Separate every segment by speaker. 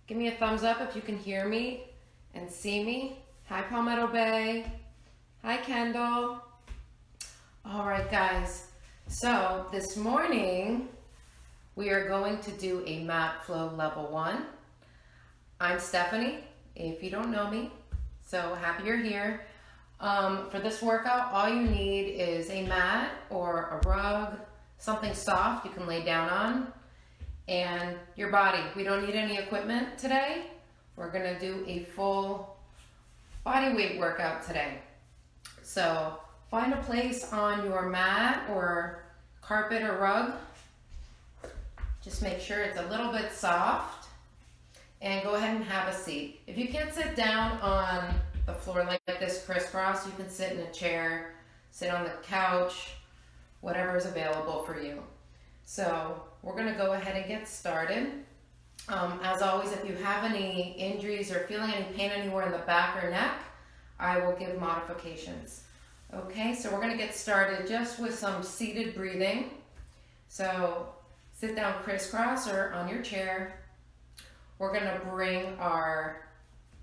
Speaker 1: Give me a thumbs up if you can hear me and see me. Hi, Palmetto Bay. Hi, Kendall. All right, guys. So this morning, we are going to do a mat flow level 1. I'm Stephanie, if you don't know me, so happy you're here. For this workout, all you need is a mat or a rug, something soft you can lay down on, and your body. We don't need any equipment today. We're gonna do a full body weight workout today. So find a place on your mat or carpet or rug. Just make sure it's a little bit soft and go ahead and have a seat. If you can't sit down on the floor like this crisscross, you can sit in a chair, sit on the couch, whatever is available for you. So we're gonna go ahead and get started. As always, if you have any injuries or feeling any pain anywhere in the back or neck, I will give modifications. Okay, so we're gonna get started just with some seated breathing. So sit down crisscross or on your chair. We're gonna bring our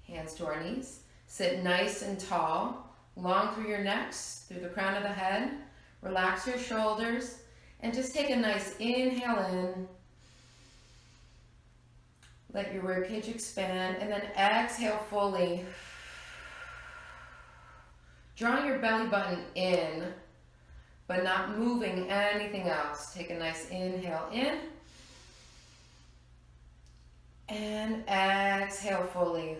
Speaker 1: hands to our knees. Sit nice and tall, long through your necks, through the crown of the head. Relax your shoulders and just take a nice inhale in. Let your ribcage expand and then exhale fully. Drawing your belly button in, but not moving anything else. Take a nice inhale in and exhale fully.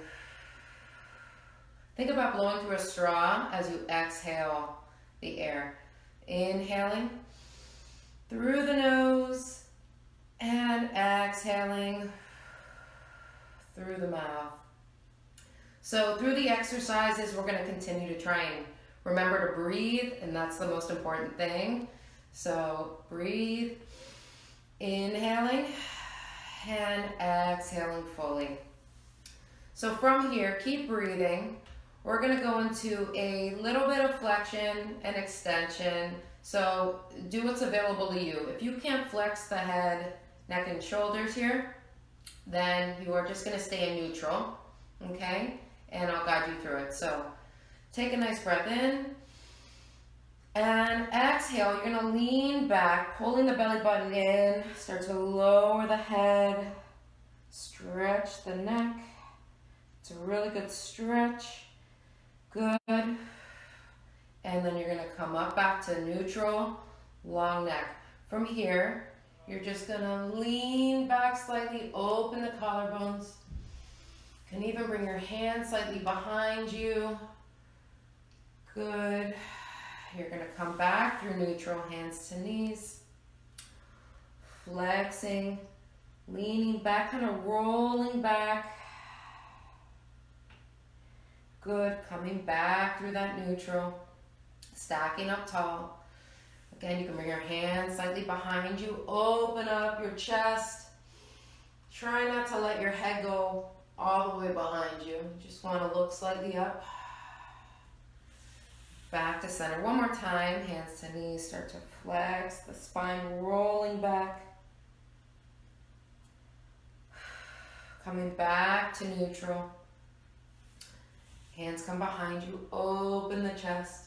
Speaker 1: Think about blowing through a straw as you exhale the air. Inhaling through the nose and exhaling through the mouth. So through the exercises, we're going to continue to try and remember to breathe, and that's the most important thing. So breathe, inhaling and exhaling fully. So from here, keep breathing. We're going to go into a little bit of flexion and extension. So do what's available to you. If you can't flex the head, neck, and shoulders here, then you are just going to stay in neutral, okay? And I'll guide you through it. So take a nice breath in and exhale. You're going to lean back, pulling the belly button in. Start to lower the head, stretch the neck. It's a really good stretch. Good. And then you're going to come up back to neutral, long neck. From here, you're just going to lean back slightly, open the collarbones. You can even bring your hands slightly behind you. Good. You're going to come back through neutral, hands to knees. Flexing, leaning back, kind of rolling back. Good, coming back through that neutral, stacking up tall. Again, you can bring your hands slightly behind you, open up your chest. Try not to let your head go all the way behind you. Just want to look slightly up. Back to center. One more time, hands to knees, start to flex, the spine rolling back. Coming back to neutral. Hands come behind you, open the chest.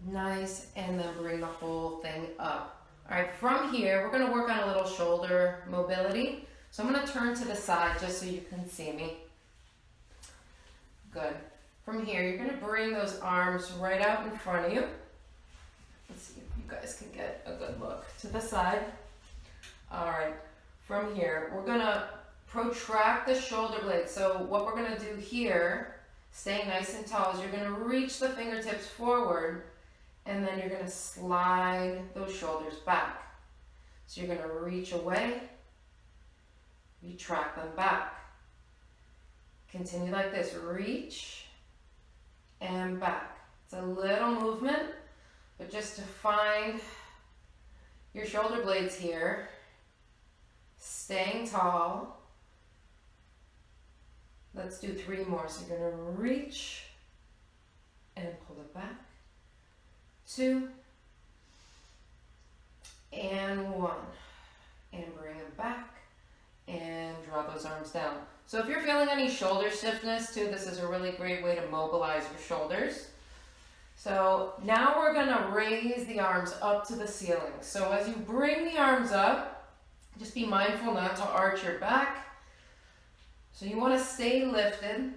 Speaker 1: Nice, and then bring the whole thing up. All right, from here, we're gonna work on a little shoulder mobility. So I'm gonna turn to the side just so you can see me. Good. From here, you're gonna bring those arms right out in front of you. Let's see if you guys can get a good look to the side. All right, from here, we're gonna protract the shoulder blades. So what we're going to do here, staying nice and tall, is you're going to reach the fingertips forward and then you're going to slide those shoulders back. So you're going to reach away, retract them back. Continue like this, reach and back. It's a little movement, but just to find your shoulder blades here, staying tall. Let's do 3 more. So you're going to reach and pull it back. 2 and 1. And bring them back and draw those arms down. So if you're feeling any shoulder stiffness too, this is a really great way to mobilize your shoulders. So now we're gonna raise the arms up to the ceiling. So as you bring the arms up, just be mindful not to arch your back. So you wanna stay lifted.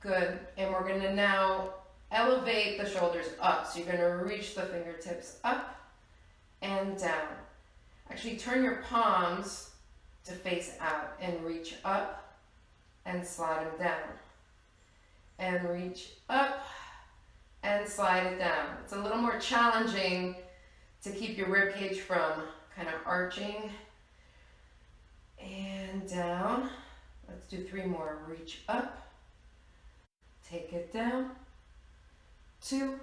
Speaker 1: Good, and we're gonna now elevate the shoulders up. So you're gonna reach the fingertips up and down. Actually turn your palms to face out and reach up and slide them down. And reach up and slide it down. It's a little more challenging to keep your rib cage from kind of arching. And down. Let's do 3 more. Reach up. Take it down. 2.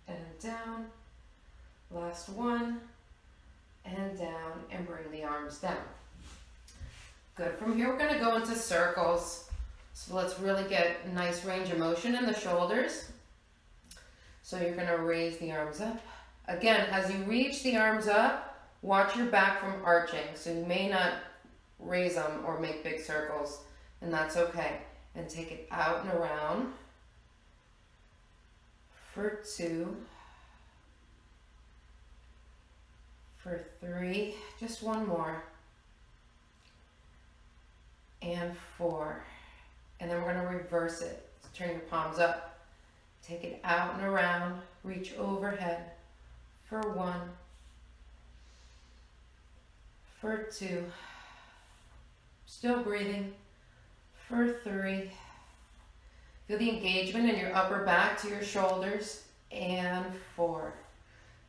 Speaker 1: And down. Last 1. And down. And bring the arms down. Good. From here, we're going to go into circles. So let's really get a nice range of motion in the shoulders. So you're going to raise the arms up. Again, as you reach the arms up, watch your back from arching. So you may not raise them or make big circles, and that's okay. And take it out and around for 2, for 3, just 1 more, and 4. And then we're going to reverse it. So turn your palms up, take it out and around, reach overhead for 1, for 2, still breathing, for 3. Feel the engagement in your upper back to your shoulders, and 4.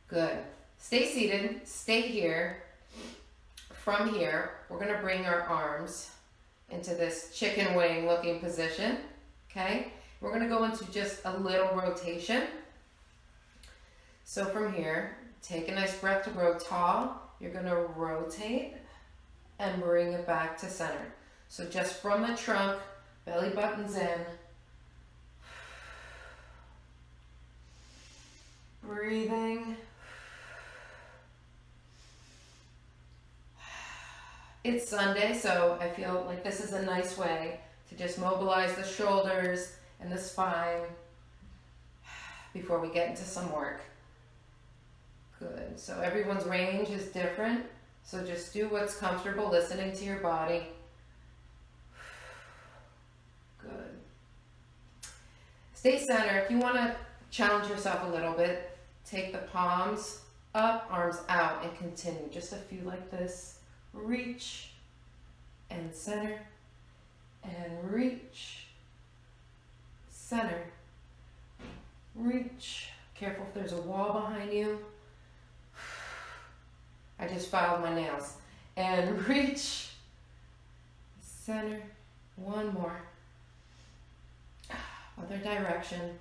Speaker 1: Good. Stay seated, stay here. From here, we're going to bring our arms into this chicken wing looking position, okay? We're going to go into just a little rotation. So from here, take a nice breath to grow tall. You're going to rotate and bring it back to center. So just from the trunk, belly buttons in. Breathing. It's Sunday, so I feel like this is a nice way to just mobilize the shoulders and the spine before we get into some work. Good. So everyone's range is different. So just do what's comfortable, listening to your body. Good. Stay center. If you want to challenge yourself a little bit, take the palms up, arms out, and continue. Just a few like this. Reach and center and reach, center, reach. Careful if there's a wall behind you. I just filed my nails. And reach, center, 1 more. Other direction.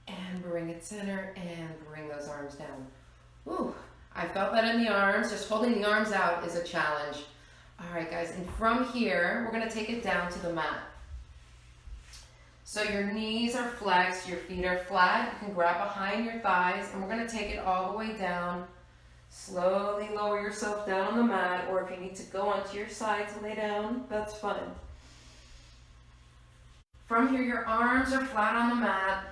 Speaker 1: And bring it center and bring those arms down. Ooh. I felt that in the arms. Just holding the arms out is a challenge. All right, guys, and from here, we're gonna take it down to the mat. So your knees are flexed, your feet are flat. You can grab behind your thighs, and we're gonna take it all the way down. Slowly lower yourself down on the mat, or if you need to go onto your side to lay down, that's fine. From here, your arms are flat on the mat.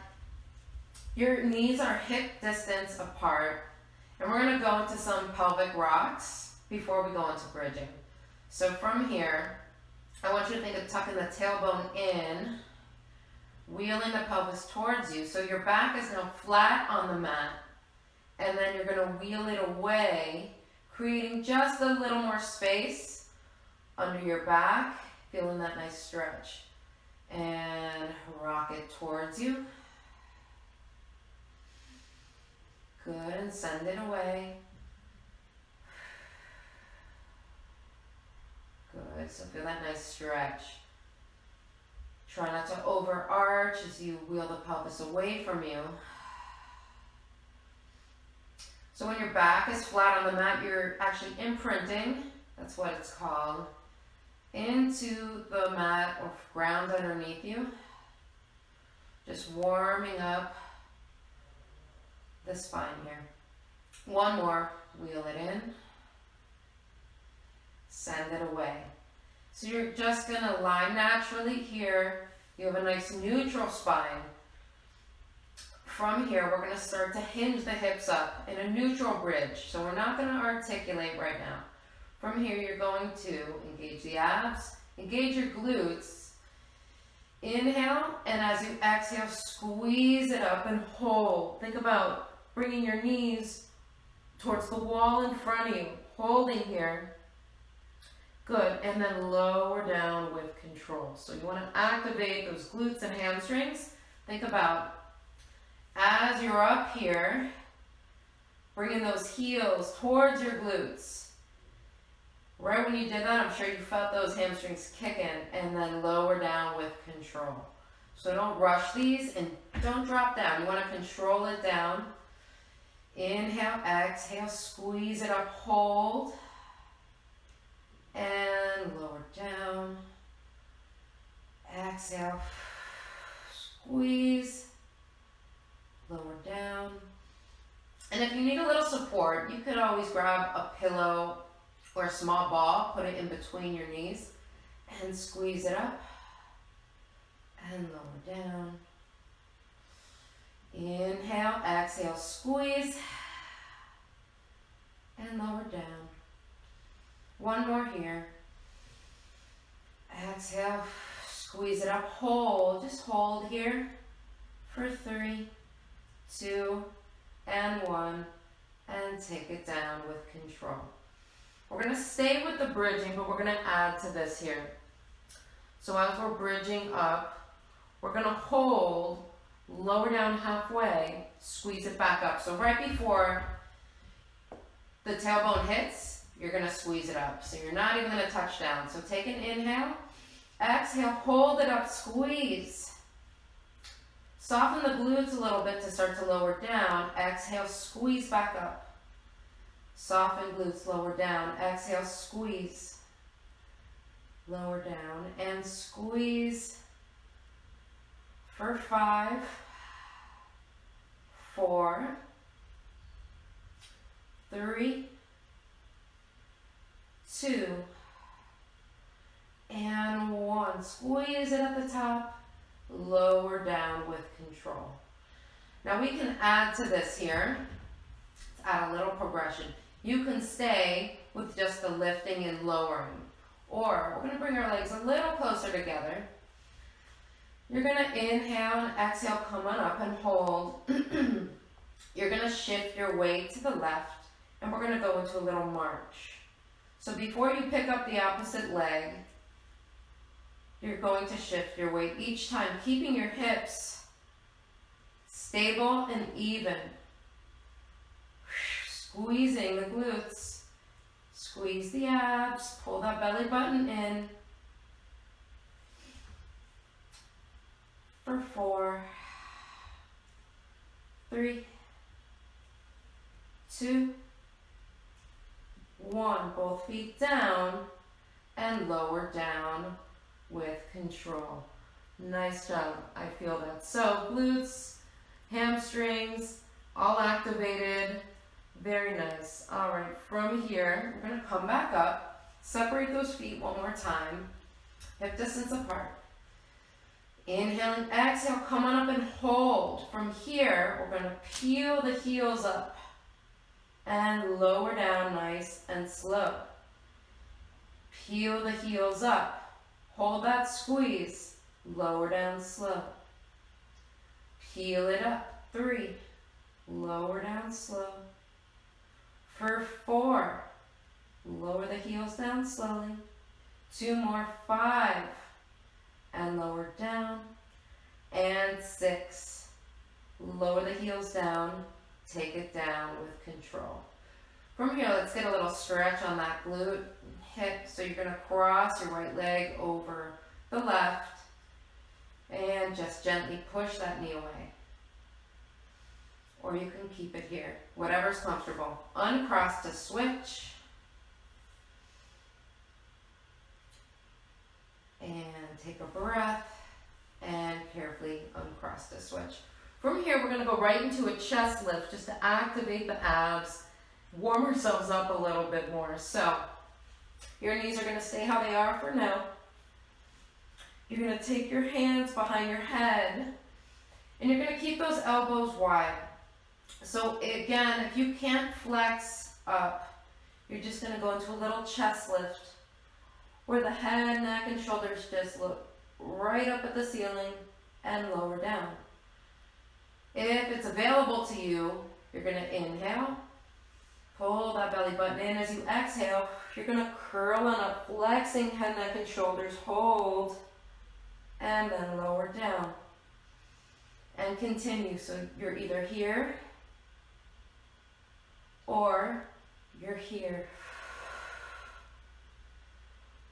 Speaker 1: Your knees are hip distance apart. And we're going to go into some pelvic rocks before we go into bridging. So from here, I want you to think of tucking the tailbone in, wheeling the pelvis towards you. So your back is now flat on the mat. And then you're going to wheel it away, creating just a little more space under your back, feeling that nice stretch. And rock it towards you. Good, and send it away. Good, so feel that nice stretch. Try not to overarch as you wheel the pelvis away from you. So when your back is flat on the mat, you're actually imprinting, that's what it's called, into the mat or ground underneath you. Just warming up the spine here. 1 more, wheel it in. send it away. So you're just gonna lie naturally here. You have a nice neutral spine. From here, we're gonna start to hinge the hips up in a neutral bridge. So we're not gonna articulate right now. From here, you're going to engage the abs, engage your glutes. Inhale, and as you exhale, squeeze it up and hold. Think about bringing your knees towards the wall in front of you, holding here. Good, and then lower down with control. So you want to activate those glutes and hamstrings. Think about as you're up here, bringing those heels towards your glutes. Right when you did that, I'm sure you felt those hamstrings kicking, and then lower down with control. So don't rush these and don't drop down. You want to control it down. Inhale, exhale, squeeze it up, hold, and lower down. Exhale, squeeze, lower down. And if you need a little support, you could always grab a pillow or a small ball, put it in between your knees, and squeeze it up, and lower down. Inhale, exhale, squeeze, and lower down. One more here. Exhale, squeeze it up, hold, just hold here for 3, 2, and 1, and take it down with control. We're going to stay with the bridging, but we're going to add to this here. So as we're bridging up, we're going to hold, lower down halfway, squeeze it back up. So right before the tailbone hits, you're going to squeeze it up. So you're not even going to touch down. So take an inhale, exhale, hold it up, squeeze. Soften the glutes a little bit to start to lower down. Exhale, squeeze back up. Soften glutes, lower down. Exhale, squeeze. Lower down and squeeze for 5, 4, 3, 2, and 1. Squeeze it at the top, lower down with control. Now we can add to this here, let's add a little progression. You can stay with just the lifting and lowering, or we're going to bring our legs a little closer together. You're going to inhale and exhale, come on up and hold. You're going to shift your weight to the left, and we're going to go into a little march. So before you pick up the opposite leg, you're going to shift your weight each time, keeping your hips stable and even. Squeezing the glutes, squeeze the abs, pull that belly button in. For 4, 3, 2, 1. Both feet down and lower down with control. Nice job. I feel that. So glutes, hamstrings, all activated. Very nice. All right, from here, we're going to come back up, separate those feet one more time, hip distance apart. Inhale and exhale, come on up and hold. From here, we're going to peel the heels up and lower down nice and slow. Peel the heels up, hold that squeeze, lower down slow. Peel it up, 3, lower down slow. For 4, lower the heels down slowly. 2 more, 5, and lower down. And 6, lower the heels down, take it down with control. From here, let's get a little stretch on that glute hip. So you're going to cross your right leg over the left and just gently push that knee away. Or you can keep it here, whatever's comfortable. Uncross to switch. And take a breath and carefully uncross to switch. From here, we're going to go right into a chest lift just to activate the abs, warm ourselves up a little bit more. So Your knees are going to stay how they are for now. You're going to take your hands behind your head, and you're going to keep those elbows wide. So again, if you can't flex up, you're just going to go into a little chest lift where the head, neck, and shoulders just look right up at the ceiling and lower down. If it's available to you, you're going to inhale, pull that belly button in. As you exhale, you're going to curl on up, flexing head, neck, and shoulders, hold, and then lower down. And continue. So you're either here or you're here.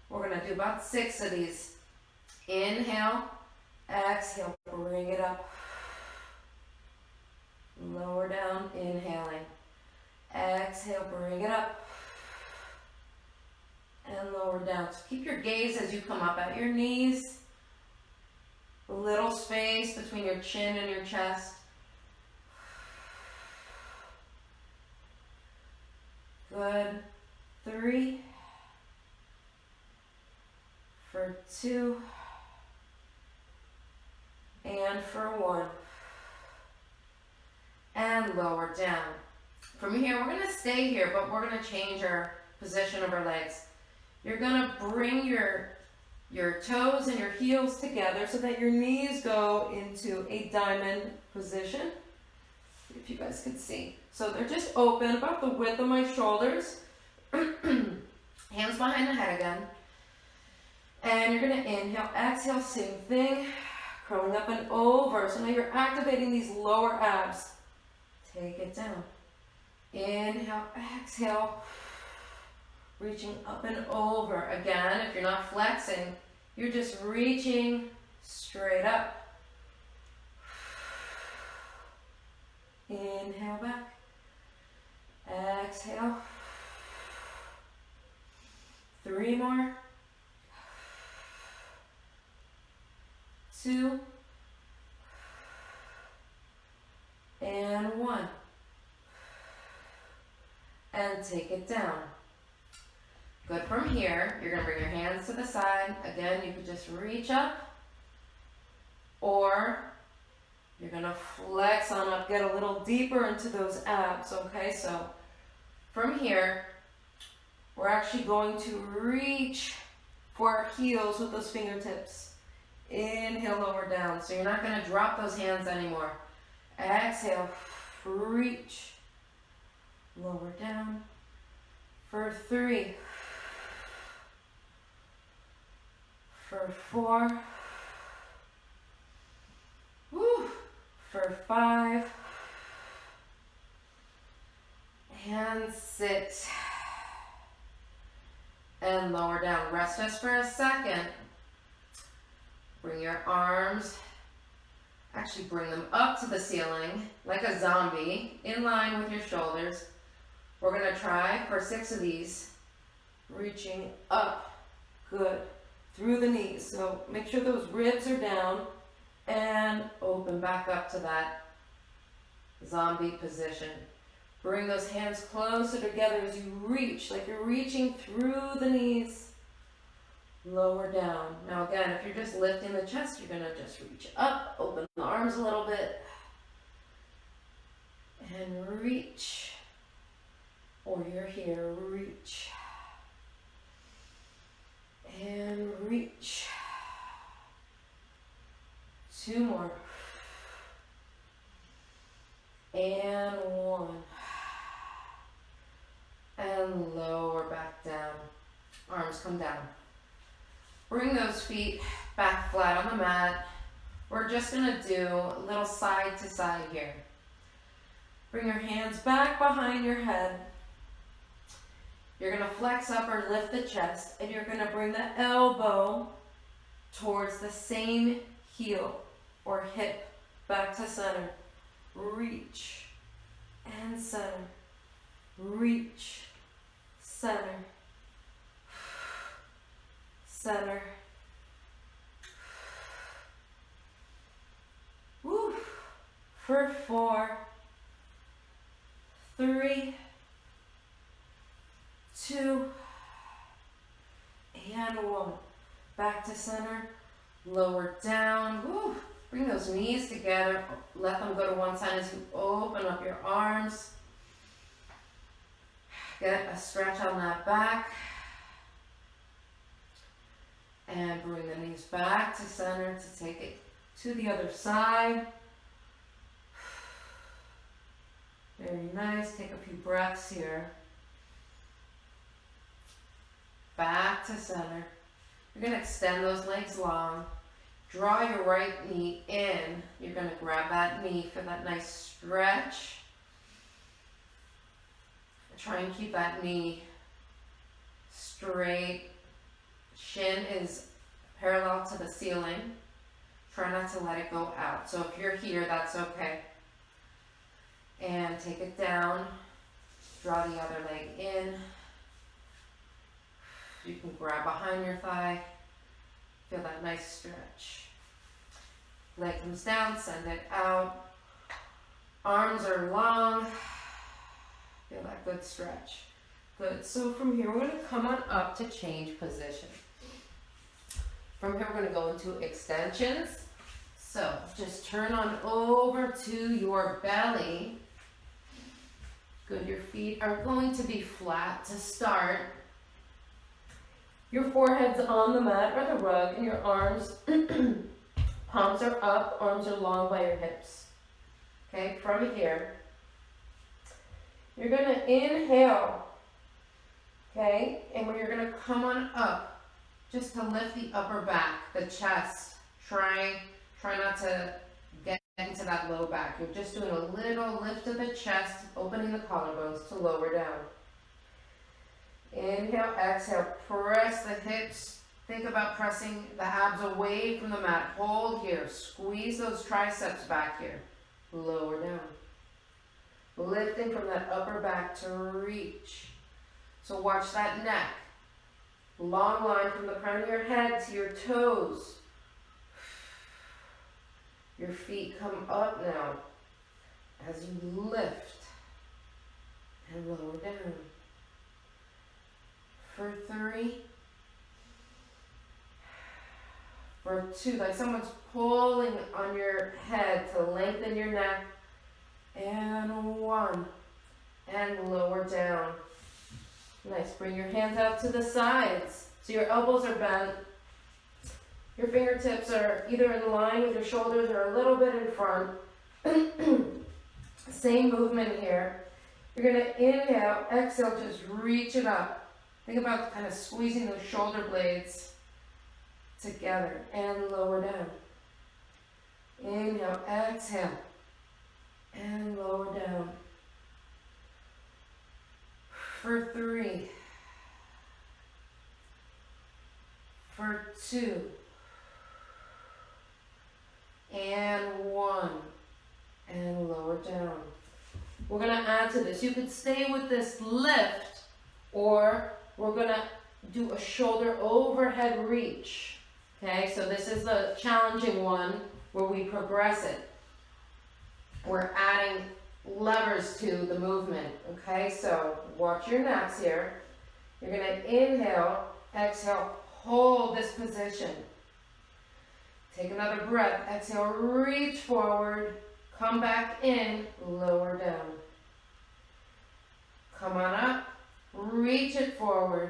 Speaker 1: We're going to do about 6 of these. Inhale, exhale, bring it up. Lower down, inhaling. Exhale, bring it up. And lower down. So keep your gaze as you come up at your knees. A little space between your chin and your chest. Good. 3. For 2. And for 1. And lower down. From here, we're going to stay here, but we're going to change our position of our legs. You're going to bring your toes and your heels together so that your knees go into a diamond position. If you guys can see. So they're just open, about the width of my shoulders. Hands behind the head again. And you're going to inhale, exhale, same thing. Curling up and over. So now you're activating these lower abs. Take it down. Inhale, exhale. Reaching up and over. Again, if you're not flexing, you're just reaching straight up. Inhale back. Exhale. 3 more. 2. And 1. And take it down. Good. From here, you're going to bring your hands to the side. Again, you could just reach up, or you're going to flex on up, get a little deeper into those abs, okay? So from here, we're actually going to reach for our heels with those fingertips. Inhale, lower down. So you're not going to drop those hands anymore. Exhale, reach, lower down. For 3. For 4. Woo. For 5. And sit. And lower down. Rest just for a second. Bring your arms, actually bring them up to the ceiling like a zombie, in line with your shoulders. We're going to try for 6 of these, reaching up, good, through the knees. So make sure those ribs are down and open back up to that zombie position. Bring those hands closer together as you reach, like you're reaching through the knees. Lower down. Now again, if you're just lifting the chest, you're going to just reach up, open the arms a little bit, and reach. Or you're here, reach. And reach. 2 more. And 1. And lower back down. Arms come down. Bring those feet back flat on the mat. We're just going to do a little side to side here. Bring your hands back behind your head. You're going to flex up or lift the chest, and you're going to bring the elbow towards the same heel or hip back to center. Reach and center. Reach, center. Center. Woo. For 4, 3, 2, and one. Back to center, lower down. Woo. Bring those knees together. Let them go to one side as you open up your arms. Get a stretch on that back. And bring the knees back to center to take it to the other side. Very nice. Take a few breaths here. Back to center. You're going to extend those legs long. Draw your right knee in. You're going to grab that knee for that nice stretch. Try and keep that knee straight. Shin is parallel to the ceiling. Try not to let it go out. So if you're here, that's okay. And take it down. Draw the other leg in. You can grab behind your thigh. Feel that nice stretch. Leg comes down, send it out. Arms are long. Feel that good stretch. Good. So from here, we're going to come on up to change position. From here, we're going to go into extensions. So just turn on over to your belly. Good. Your feet are going to be flat to start. Your forehead's on the mat or the rug, and your arms, palms are up, arms are long by your hips. Okay, from here, you're going to inhale, okay, and when you're going to come on up, just to lift the upper back, the chest. Try not to get into that low back. You're just doing a little lift of the chest, opening the collarbones to lower down. Inhale, exhale, press the hips. Think about pressing the abs away from the mat. Hold here. Squeeze those triceps back here. Lower down. Lifting from that upper back to reach. So watch that neck. Long line from the crown of your head to your toes. Your feet come up now as you lift and lower down. For 3, for 2, like someone's pulling on your head to lengthen your neck, and 1, and lower down. Nice, bring your hands out to the sides, so your elbows are bent, your fingertips are either in line with your shoulders or a little bit in front. Same movement here. You're going to inhale, exhale, just reach it up. Think about kind of squeezing those shoulder blades together and lower down. Inhale, exhale, and lower down. For 3, for 2, and 1, and lower down. We're going to add to this. You could stay with this lift, or we're going to do a shoulder overhead reach. Okay, so this is the challenging one where we progress it. We're adding levers to the movement. Okay, so watch your necks here. You're going to inhale, exhale, hold this position. Take another breath. Exhale, reach forward, come back in, lower down. Come on up. Reach it forward,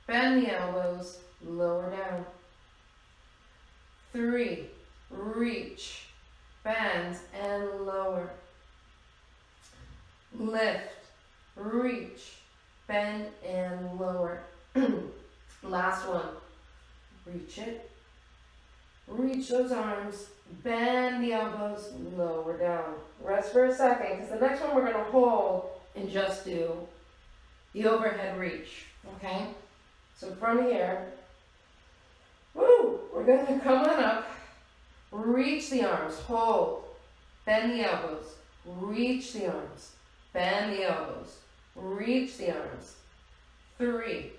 Speaker 1: bend the elbows, lower down. 3, reach, bend, and lower. Lift, reach, bend, and lower. Last one. Reach it. Reach those arms, bend the elbows, lower down. Rest for a second, because the next one we're going to hold and just do the overhead reach, okay? So from here, we're going to come on up, reach the arms, hold, bend the elbows, reach the arms, bend the elbows, reach the arms. 3,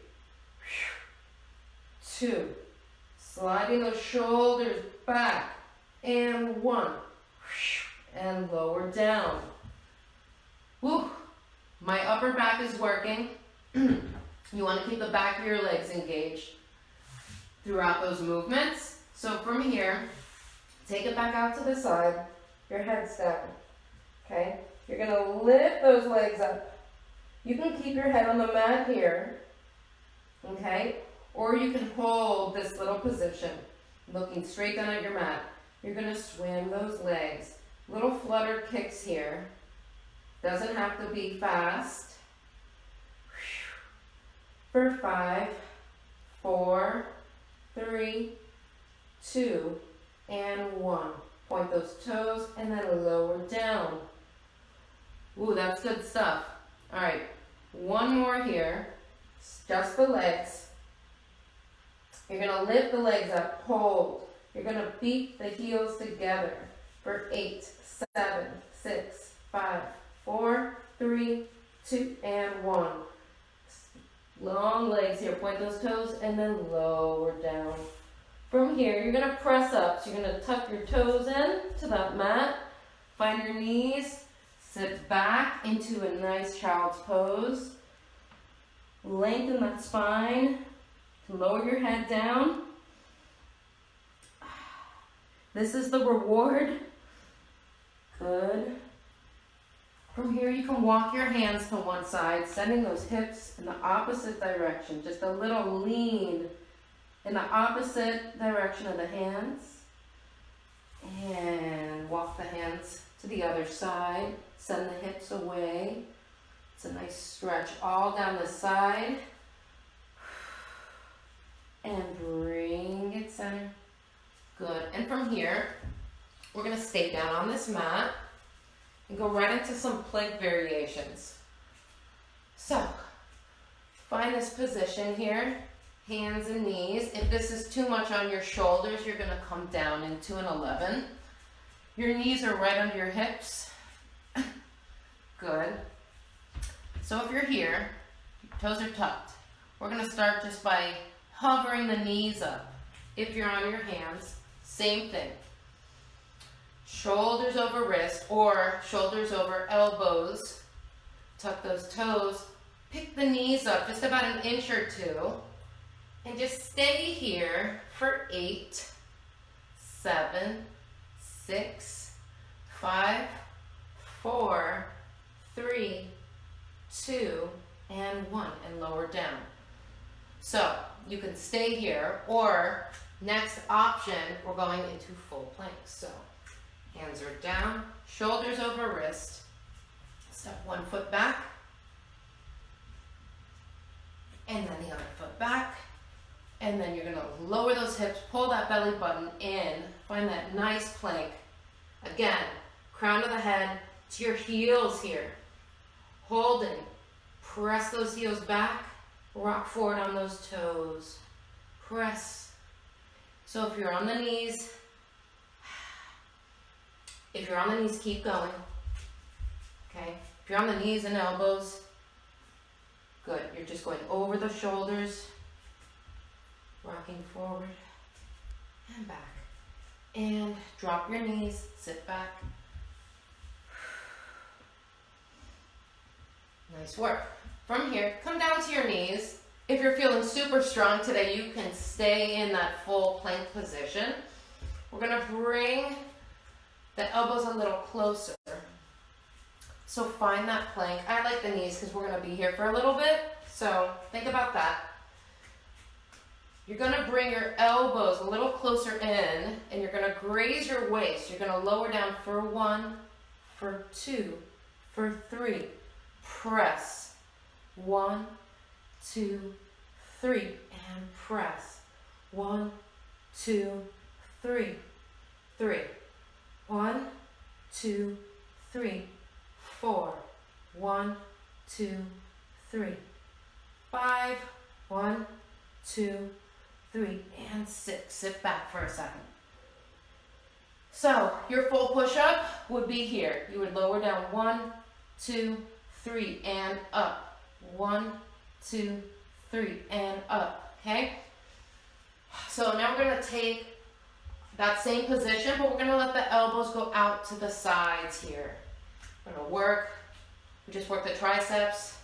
Speaker 1: 2, sliding those shoulders back, and 1, and lower down. Woo. My upper back is working. You want to keep the back of your legs engaged. throughout those movements. So from here, take it back out to the side, your head's down, okay? You're gonna lift those legs up. You can keep your head on the mat here, okay? Or you can hold this little position, looking straight down at your mat. You're gonna swim those legs. Little flutter kicks here. Doesn't have to be fast. For 5, 4, 3, 2, and 1. Point those toes and then lower down. Ooh, that's good stuff. All right, one more here. Just the legs. You're gonna lift the legs up, hold. You're gonna beat the heels together for 8, 7, 6, 5, 4, 3, 2, and 1. Long legs here, point those toes and then lower down. From here, you're gonna press up. So you're gonna tuck your toes in to that mat, find your knees, sit back into a nice child's pose. Lengthen that spine, lower your head down. This is the reward. Good. From here, you can walk your hands to one side, sending those hips in the opposite direction. Just a little lean in the opposite direction of the hands. And walk the hands to the other side. Send the hips away. It's a nice stretch all down the side. And bring it center. Good. And from here, we're going to stay down on this mat and go right into some plank variations. So, find this position here, hands and knees. If this is too much on your shoulders, you're going to come down into an 11. Your knees are right under your hips. Good. So if you're here, toes are tucked. We're going to start just by hovering the knees up. If you're on your hands, same thing. Shoulders over wrist or shoulders over elbows. Tuck those toes. Pick the knees up just about an inch or two. And just stay here for 8, 7, 6, 5, 4, 3, 2, and 1. And lower down. So you can stay here, or next option, we're going into full plank. So hands are down, shoulders over wrist. Step one foot back, and then the other foot back. And then you're gonna lower those hips, pull that belly button in, find that nice plank. Again, crown of the head to your heels here. Holding, press those heels back, rock forward on those toes. Press. So if you're on the knees, keep going. Okay? If you're on the knees and elbows, good. You're just going over the shoulders, rocking forward and back. And drop your knees, sit back. Nice work. From here, come down to your knees. If you're feeling super strong today, you can stay in that full plank position. We're gonna bring the elbows a little closer. So find that plank. I like the knees because we're gonna be here for a little bit. So think about that. You're gonna bring your elbows a little closer in and you're gonna graze your waist. You're gonna lower down for 1, for 2, for 3. Press. 1, 2, 3. And press. 1, 2, 3. 3. 1, 2, 3. 4. 1, 2, 3. 5. 1, 2, 3. And 6. Sit back for a second. So your full push-up would be here. You would lower down 1, 2, 3, and up. 1, 2, 3, and up. Okay? So now we're going to take that same position, but we're going to let the elbows go out to the sides here. We're going to work. We just work the triceps.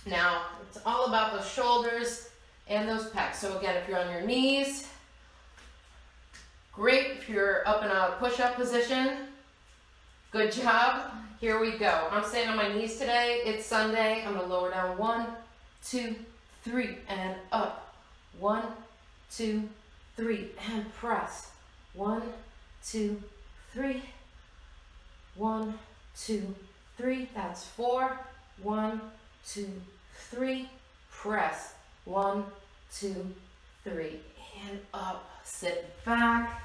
Speaker 1: Now, it's all about those shoulders and those pecs. So again, if you're on your knees, Great if you're up in a push-up position. Good job. Here we go. I'm staying on my knees today. It's Sunday. I'm gonna lower down 1, 2, 3, and up. 1, 2, 3, and press. 1, 2, 3. 1, 2, 3. That's 4. 1, 2, 3. Press. 1, 2, 3, and up. Sit back.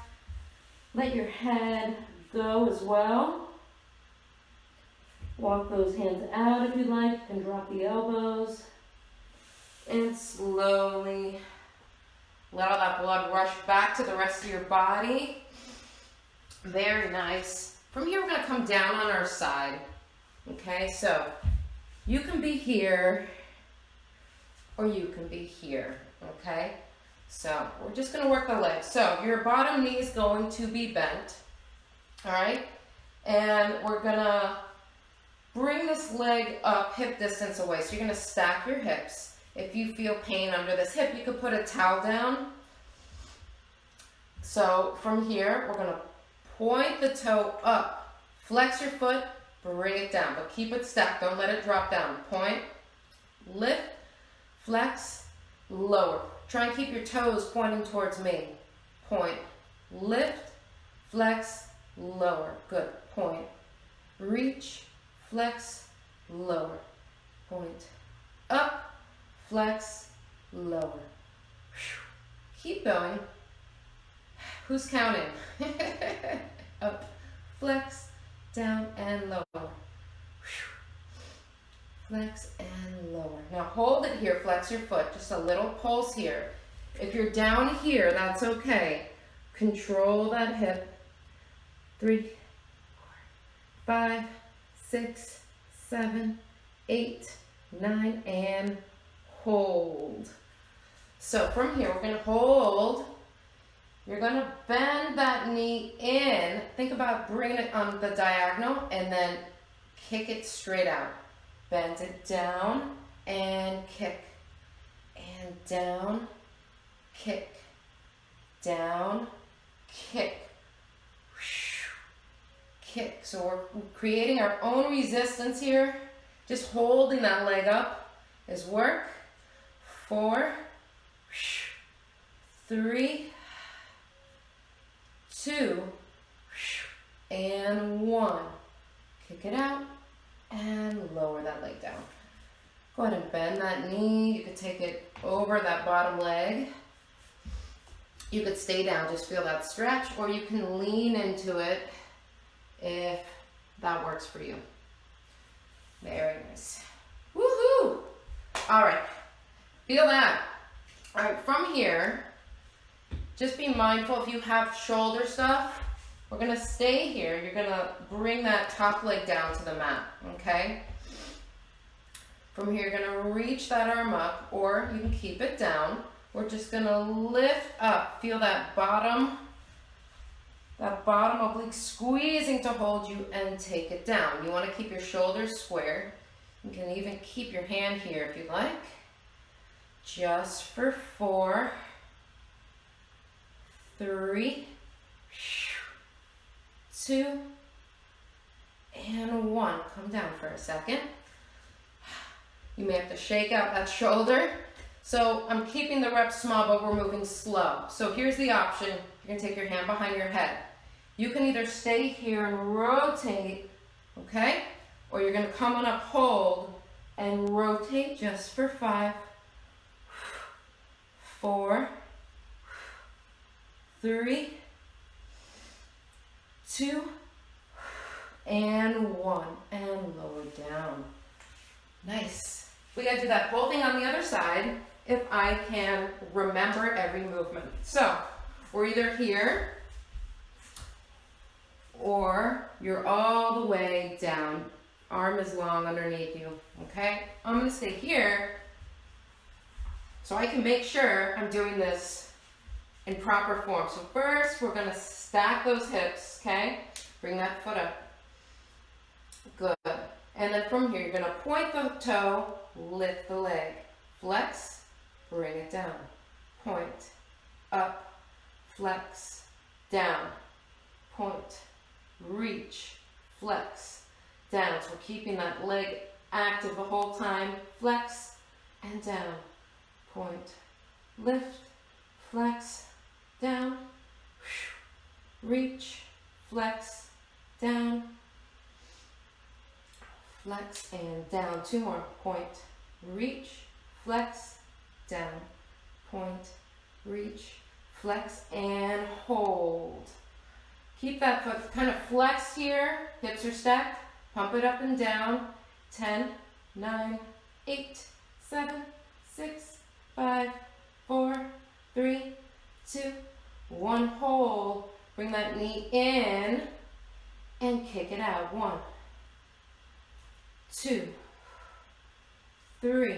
Speaker 1: Let your head go as well. Walk those hands out if you like. You can drop the elbows. And slowly let all that blood rush back to the rest of your body. Very nice. From here, we're going to come down on our side. Okay, so you can be here or you can be here. Okay, so we're just going to work the legs. So your bottom knee is going to be bent. All right, and we're going to bring this leg up hip distance away. So you're going to stack your hips. If you feel pain under this hip, you could put a towel down. So from here, we're going to point the toe up. Flex your foot, bring it down, but keep it stacked. Don't let it drop down. Point, lift, flex, lower. Try and keep your toes pointing towards me. Point, lift, flex, lower. Good. Point, reach, flex, lower. Point, up, flex, lower. Keep going. Who's counting? Up, flex, down, and lower. Flex and lower. Now hold it here, flex your foot. Just a little pulse here. If you're down here, that's okay. Control that hip. 3, 4, 5, 6, 7, 8, 9, and hold. So from here, we're going to hold. You're going to bend that knee in. Think about bringing it on the diagonal and then kick it straight out. Bend it down and kick. And down, kick. Down, kick. Kick. So we're creating our own resistance here. Just holding that leg up is work. 4, 3, 2, and 1. Kick it out and lower that leg down. Go ahead and bend that knee. You could take it over that bottom leg. You could stay down, just feel that stretch, or you can lean into it if that works for you. Very nice. Woohoo! All right, feel that. All right, from here, just be mindful if you have shoulder stuff, we're gonna stay here. You're gonna bring that top leg down to the mat, okay? From here, you're gonna reach that arm up, or you can keep it down. We're just gonna lift up. Feel that bottom oblique squeezing to hold you and take it down. You wanna keep your shoulders square. You can even keep your hand here if you'd like. Just for 4, 3, 2, and 1. Come down for a second. You may have to shake out that shoulder. So I'm keeping the reps small, but we're moving slow. So here's the option. You're gonna take your hand behind your head. You can either stay here and rotate, okay? Or you're gonna come on up, hold, and rotate just for 5, 4, 3, 2, and 1, and lower down. Nice. We gotta do that whole thing on the other side if I can remember every movement. So we're either here or you're all the way down. Arm is long underneath you, okay? I'm gonna stay here so I can make sure I'm doing this in proper form. So first, we're gonna stack those hips, okay? Bring that foot up. Good. And then from here, you're gonna point the toe, lift the leg. Flex, bring it down. Point, up, flex, down, point, reach, flex, down. So we're keeping that leg active the whole time. Flex and down, point, lift, flex, down, reach, flex, down, flex and down. Two more. Point, reach, flex, down, point, reach, flex, and hold. Keep that foot kind of flexed here. Hips are stacked. Pump it up and down. 10, 9, 8, 7, 6, 5, 4, 3, 2, 1. Hold. Bring that knee in and kick it out. 1, 2, 3,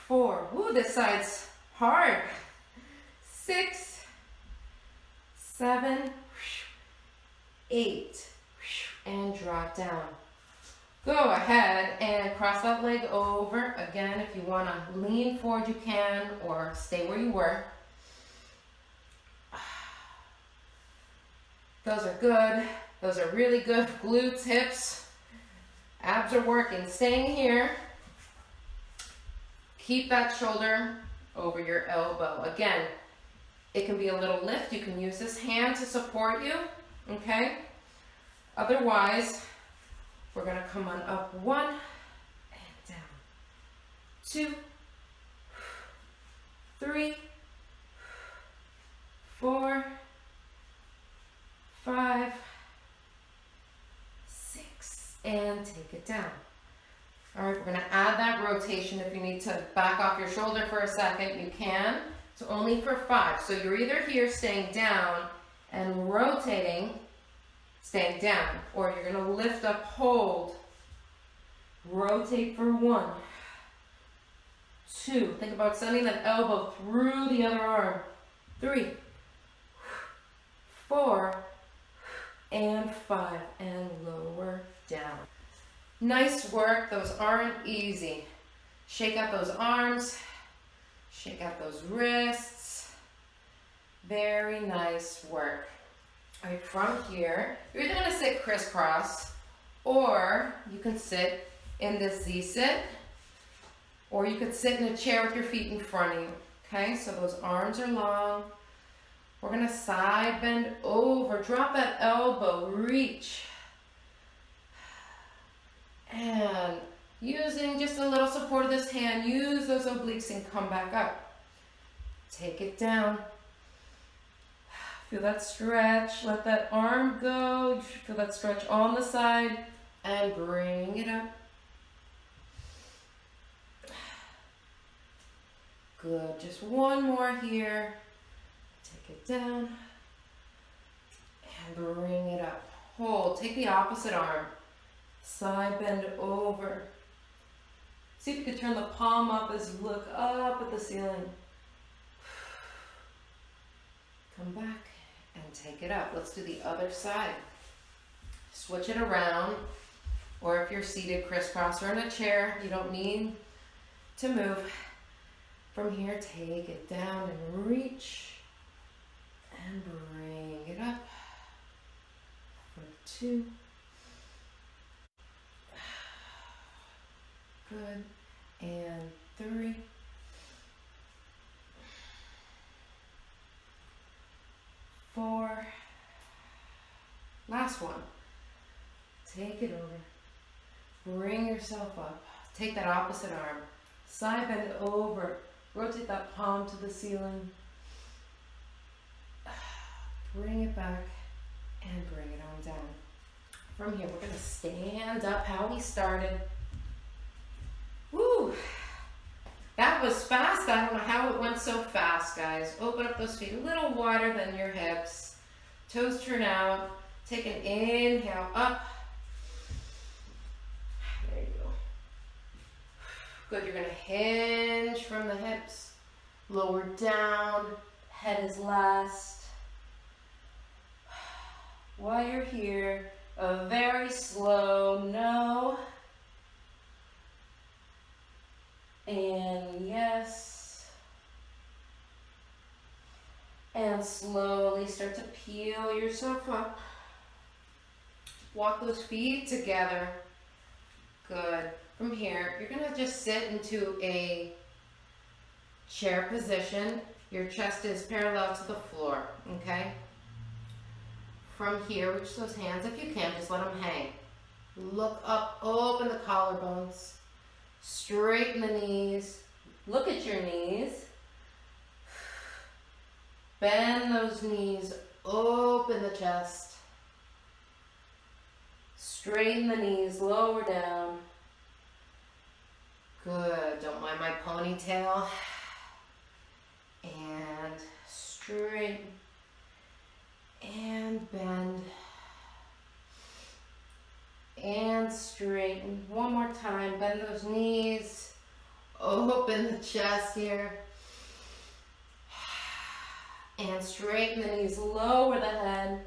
Speaker 1: 4. Ooh, this side's hard. 6, 7, 8, and drop down. Go ahead and cross that leg over. Again, if you want to lean forward, you can, or stay where you were. Those are good. Those are really good. Glutes, hips, abs are working. Staying here. Keep that shoulder over your elbow. Again, it can be a little lift. You can use this hand to support you, okay? Otherwise, we're gonna come on up 1 and down. 2, 3, 4, 5, 6, and take it down. All right, we're gonna add that rotation. If you need to back off your shoulder for a second, you can. So only for 5. So you're either here staying down and rotating, staying down, or you're gonna lift up, hold, rotate for 1, 2. Think about sending that elbow through the other arm. 3, 4, and 5, and lower down. Nice work. Those aren't easy. Shake out those arms. Shake out those wrists. Very nice work. All right, from here, you're either going to sit crisscross, or you can sit in this Z-sit, or you could sit in a chair with your feet in front of you. Okay, so those arms are long. We're going to side bend over. Drop that elbow. Reach. And using just a little support of this hand, use those obliques and come back up. Take it down. Feel that stretch. Let that arm go. Feel that stretch on the side. And bring it up. Good. Just one more here. Take it down. And bring it up. Hold. Take the opposite arm. Side bend over. See if you can turn the palm up as you look up at the ceiling. Come back and take it up. Let's do the other side. Switch it around, or if you're seated crisscross or in a chair, you don't need to move. From here, take it down and reach and bring it up for 2. Good. And 3. 4. Last one. Take it over. Bring yourself up. Take that opposite arm. Side bend over. Rotate that palm to the ceiling. Bring it back and bring it on down. From here, we're going to stand up how we started. Woo! That was fast. I don't know how it went so fast, guys. Open up those feet a little wider than your hips. Toes turn out. Take an inhale up. There you go. Good. You're going to hinge from the hips. Lower down. Head is last. While you're here, a very slow no. And yes. And slowly start to peel yourself up. Walk those feet together. Good. From here, you're gonna just sit into a chair position. Your chest is parallel to the floor, okay? From here, reach those hands. If you can, just let them hang. Look up, open the collarbones. Straighten the knees. Look at your knees. Bend those knees, open the chest. Straighten the knees, lower down. Good, don't mind my ponytail. And straighten. And bend. And straighten. One more time, bend those knees. Open the chest here. And straighten the knees, lower the head.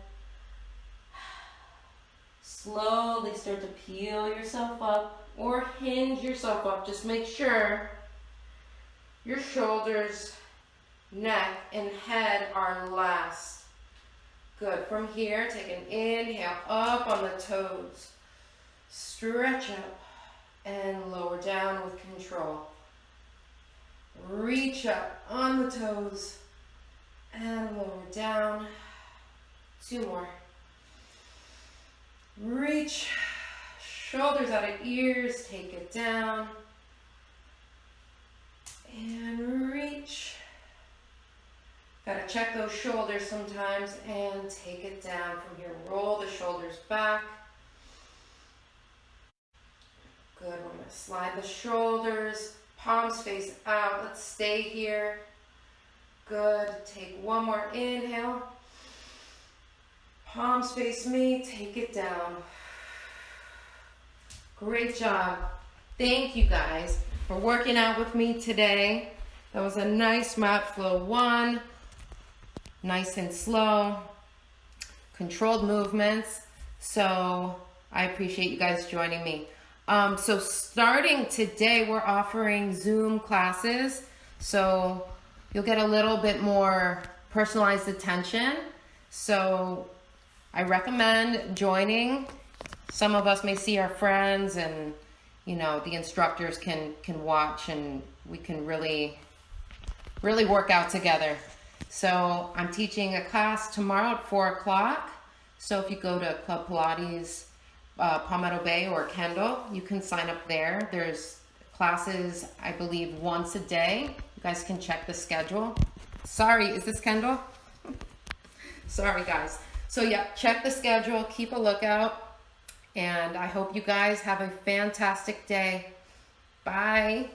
Speaker 1: Slowly start to peel yourself up or hinge yourself up. Just make sure your shoulders, neck, and head are last. Good. From here, take an inhale up on the toes. Stretch up and lower down with control. Reach up on the toes. And lower down. 2 more. Reach. Shoulders out of ears. Take it down. And reach. Gotta check those shoulders sometimes and take it down. From here, roll the shoulders back. Good. We're gonna slide the shoulders. Palms face out. Let's stay here. Good. Take one more inhale. Palms face me. Take it down. Great job. Thank you guys for working out with me today. That was a nice mat flow 1. Nice and slow. Controlled movements. So I appreciate you guys joining me. So starting today, we're offering Zoom classes. So you'll get a little bit more personalized attention. So I recommend joining. Some of us may see our friends and, you know, the instructors can watch and we can really work out together. So I'm teaching a class tomorrow at 4 o'clock. So if you go to Club Pilates, Palmetto Bay or Kendall, you can sign up there. There's classes, I believe, once a day. You guys can check the schedule. Sorry, is this Kendall? Sorry, guys. So yeah, check the schedule, keep a lookout, and I hope you guys have a fantastic day. Bye.